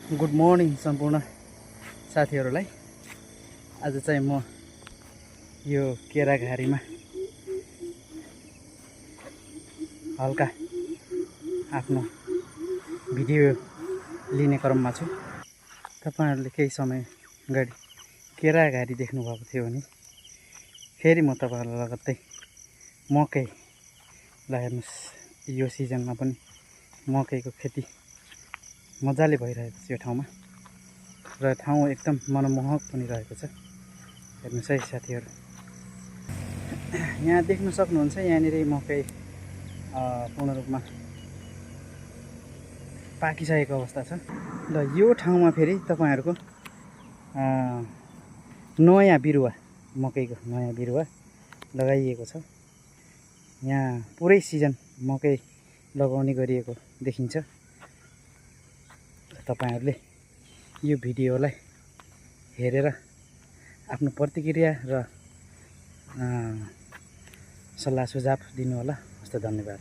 Good morning सम्पूर्ण साथीहरूलाई। आज चाहिँ म यो केराघारीमा हल्का आफ्नो भिडियो लिने क्रममा छु। तपाईहरुले केही समय अगाडि केराघारी देख्नुभएको थियो भने फेरि म तपाईहरुलाई लगत्तै मकै ल हेर्नुस्। यो सिजनमा पनि मकैको खेती मजाले भइरहेको छ यो ठाउँमा र ठाउँ एकदम मनमोहक पनि रहेको छ। हेर्नुस् है साथीहरु, यहाँ देख्न सक्नुहुन्छ यहाँनिर मकै पूर्ण रूपमा पाकिसकेको अवस्था छ। ल यो ठाउँमा फेरि तपाईहरुको नयाँ बिरुवा, मकैको नयाँ बिरुवा लगाइएको छ। यहाँ पुरै सिजन मकै लगाउने गरिएको देखिन्छ। तपाईहरुले यो भिडियोलाई हेरेर आफ्नो प्रतिक्रिया र सल्लाह सुझाव दिनु होला। हस्त, धन्यवाद।